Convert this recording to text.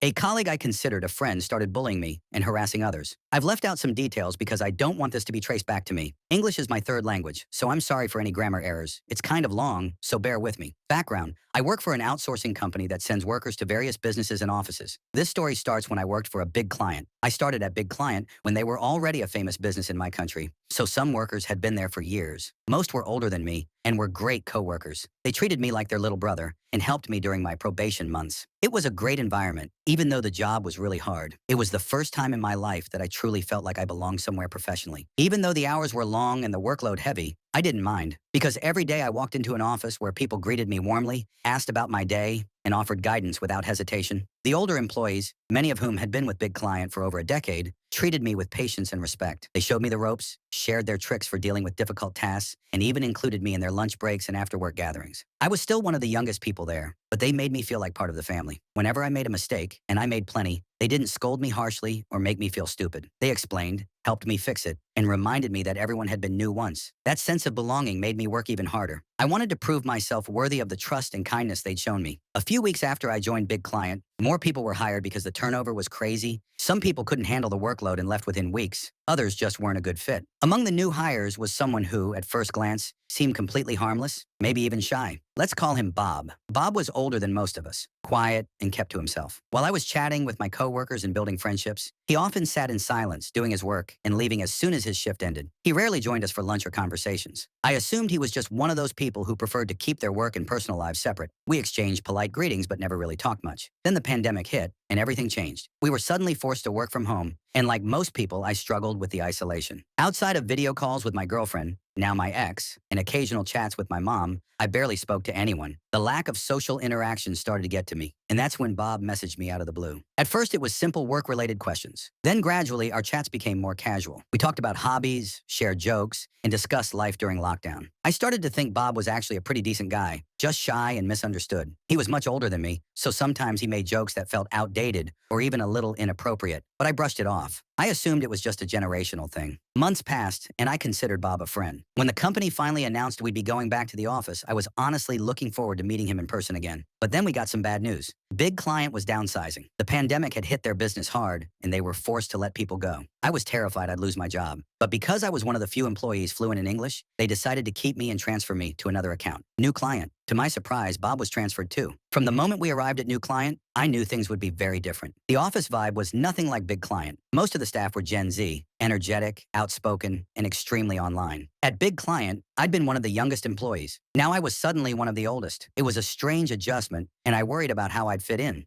A colleague I considered a friend started bullying me and harassing others. I've left out some details because I don't want this to be traced back to me. English is my third language, so I'm sorry for any grammar errors. It's kind of long, so bear with me. Background: I work for an outsourcing company that sends workers to various businesses and offices. This story starts when I worked for a big client. I started at Big Client when they were already a famous business in my country, so some workers had been there for years. Most were older than me and were great coworkers. They treated me like their little brother and helped me during my probation months. It was a great environment, even though the job was really hard. It was the first time in my life that I truly felt like I belonged somewhere professionally. Even though the hours were long and the workload heavy, I didn't mind, because every day I walked into an office where people greeted me warmly, asked about my day, and offered guidance without hesitation. The older employees, many of whom had been with Big Client for over a decade, treated me with patience and respect. They showed me the ropes, shared their tricks for dealing with difficult tasks, and even included me in their lunch breaks and after-work gatherings. I was still one of the youngest people there, but they made me feel like part of the family. Whenever I made a mistake, and I made plenty, they didn't scold me harshly or make me feel stupid. They explained, helped me fix it, and reminded me that everyone had been new once. That sense of belonging made me work even harder. I wanted to prove myself worthy of the trust and kindness they'd shown me. A few weeks after I joined Big Client, more people were hired because the turnover was crazy. Some people couldn't handle the workload and left within weeks. Others just weren't a good fit. Among the new hires was someone who, at first glance, seemed completely harmless, maybe even shy. Let's call him Bob. Bob was older than most of us, quiet and kept to himself. While I was chatting with my coworkers and building friendships, he often sat in silence, doing his work and leaving as soon as his shift ended. He rarely joined us for lunch or conversations. I assumed he was just one of those people who preferred to keep their work and personal lives separate. We exchanged polite greetings but never really talked much. Then the pandemic hit, and everything changed. We were suddenly forced to work from home, and like most people, I struggled with the isolation. Outside of video calls with my girlfriend, now my ex, and occasional chats with my mom, I barely spoke to anyone. The lack of social interaction started to get to me, and that's when Bob messaged me out of the blue. At first, it was simple work-related questions. Then gradually, our chats became more casual. We talked about hobbies, shared jokes, and discussed life during lockdown. I started to think Bob was actually a pretty decent guy, just shy and misunderstood. He was much older than me, so sometimes he made jokes that felt outdated or even a little inappropriate, but I brushed it off. I assumed it was just a generational thing. Months passed, and I considered Bob a friend. When the company finally announced we'd be going back to the office, I was honestly looking forward to meeting him in person again. But then we got some bad news. Big Client was downsizing. The pandemic had hit their business hard, and they were forced to let people go. I was terrified I'd lose my job. But because I was one of the few employees fluent in English, they decided to keep me and transfer me to another account. New client. To my surprise, Bob was transferred too. From the moment we arrived at New Client, I knew things would be very different. The office vibe was nothing like Big Client. Most of the staff were Gen Z, energetic, outspoken, and extremely online. At Big Client, I'd been one of the youngest employees. Now I was suddenly one of the oldest. It was a strange adjustment, and I worried about how I'd fit in.